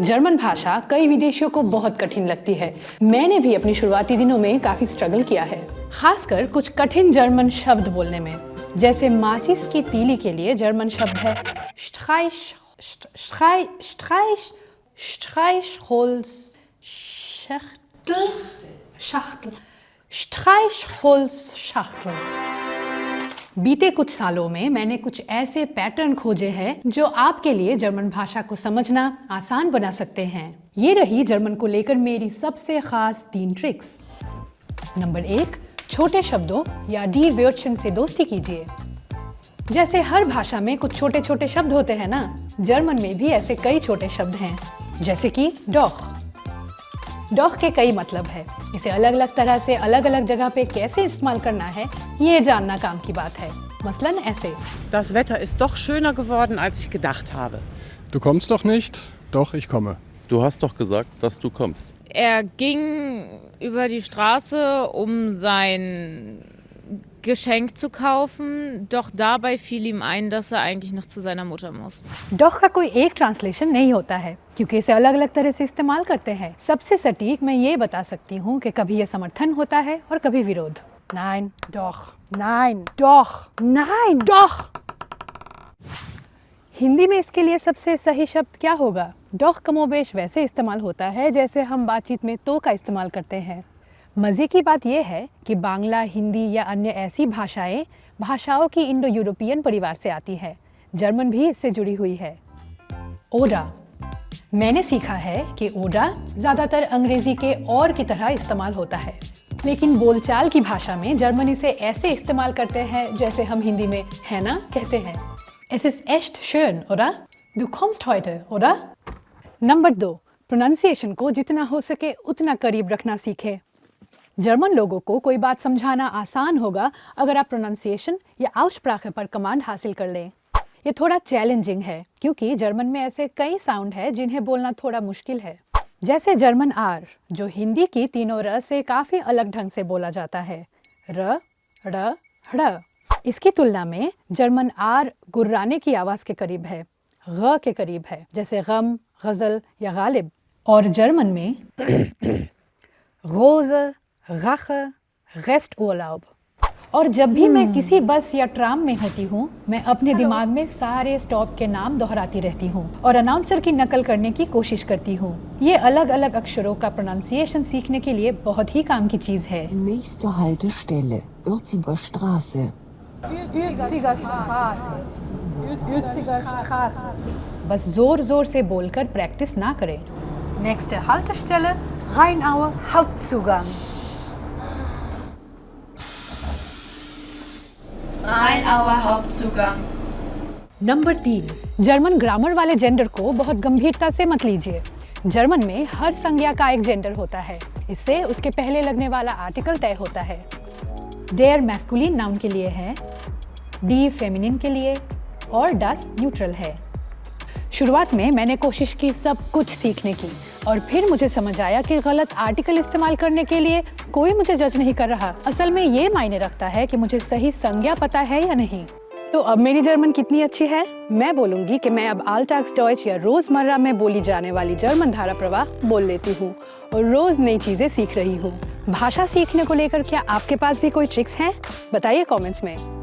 German भाषा कई विदेशियों को बहुत कठिन लगती है। मैंने भी अपनी शुरुआती दिनों में काफी स्ट्रगल किया है, खासकर कुछ कठिन जर्मन शब्द बोलने में। जैसे माचिस की तीली के लिए जर्मन शब्द है Streichholzschachtel। बीते कुछ सालों में मैंने कुछ ऐसे पैटर्न खोजे हैं जो आपके लिए जर्मन भाषा को समझना आसान बना सकते हैं। ये रही जर्मन को लेकर मेरी सबसे खास 3 ट्रिक्स। नंबर 1, छोटे शब्दों या डी वॉर्टशन से दोस्ती कीजिए। जैसे हर भाषा में कुछ छोटे छोटे शब्द होते हैं ना, जर्मन में भी ऐसे कई छोटे शब्द हैं। जैसे कि डॉख। डॉख के कई मतलब है। इसे अलग अलग तरह से अलग अलग जगह पे कैसे इस्तेमाल करना है, ये जानना काम की बात है। मसलन ऐसे: Das Wetter ist doch schöner geworden, als ich gedacht habe. Du kommst doch nicht? Doch, ich komme. Du hast doch gesagt, dass du kommst. Er ging über die Straße, um sein Geschenk zu kaufen, doch dabei fiel ihm ein, dass er eigentlich noch zu seiner Mutter muss. डॉख का कोई एक translation नहीं होता है, क्योंकि इसे अलग अलग तरह से इस्तेमाल करते हैं। सबसे सटीक मैं ये बता सकती हूँ कि कभी ये समर्थन होता है और कभी विरोध। Nein, doch, nein, doch, nein, doch। Hindi में इसके लिए सबसे सही शब्द क्या होगा? डॉख कमोबेश वैसे इस्तेमाल होता है जैसे हम बातचीत में तो का इस्तेमाल करते हैं। मज़े की बात यह है कि बांग्ला, हिंदी या अन्य ऐसी भाषाओं की इंडो यूरोपियन परिवार से आती है। जर्मन भी इससे जुड़ी हुई है। ओडा। मैंने सीखा है कि ओडा ज़्यादातर अंग्रेज़ी के और की तरह इस्तेमाल होता है, लेकिन बोलचाल की भाषा में जर्मन इसे ऐसे इस्तेमाल करते हैं जैसे हम हिंदी में है ना कहते हैं। Es ist echt schön, oder? Du kommst heute, oder? Number 2, pronunciation को जितना हो सके उतना करीब रखना सीखें। जर्मन लोगों को कोई बात समझाना आसान होगा अगर आप प्रोनाउंसिएशन या आउस्प्राखे पर कमांड हासिल कर लें। ये थोड़ा चैलेंजिंग है क्योंकि जर्मन में ऐसे कई साउंड है जिन्हें बोलना थोड़ा मुश्किल है। जैसे जर्मन आर, जो हिंदी की तीनों र से काफ़ी अलग ढंग से बोला जाता है। र, ड़, ड़। इसकी तुलना में जर्मन आर गुर्राने की आवाज़ के करीब है, ग के करीब है, जैसे गम, गज़ल या गालिब। और जर्मन में रोज़, राखे, रेस्ट उर्लाub। और जब भी मैं किसी बस या ट्राम में होती हूँ, मैं अपने दिमाग में सारे स्टॉप के नाम दोहराती रहती हूँ और अनाउंसर की नकल करने की कोशिश करती हूँ। ये अलग अलग अक्षरों का प्रोनाउंसिएशन सीखने के लिए बहुत ही काम की चीज़ है। Nächste Haltestelle,Ürziger Straße. बस जोर जोर से बोलकर प्रैक्टिस ना करें। Nächste Haltestelle, Rheinauer Hauptzugang. Rheinauer Hauptzugang. Number 3, German grammar वाले जेंडर को बहुत गंभीरता से मत लीजिए। जर्मन में हर संज्ञा का एक जेंडर होता है। इससे उसके पहले लगने वाला आर्टिकल तय होता है। डेयर मैस्कुलिन नाउन के लिए है, डी फेमिनिन के लिए और डस न्यूट्रल है। शुरुआत में मैंने कोशिश की सब कुछ सीखने की और फिर मुझे समझ आया कि गलत आर्टिकल इस्तेमाल करने के लिए कोई मुझे जज नहीं कर रहा। असल में ये मायने रखता है कि मुझे सही संज्ञा पता है या नहीं। तो अब मेरी जर्मन कितनी अच्छी है? मैं बोलूँगी कि मैं अब आल्टाग्स डॉइच या रोज़मर्रा में बोली जाने वाली जर्मन धारा प्रवाह बोल लेती हूँ और रोज़ नई चीज़ें सीख रही हूँ। भाषा सीखने को लेकर क्या आपके पास भी कोई ट्रिक्स हैं? बताइए कमेंट्स में।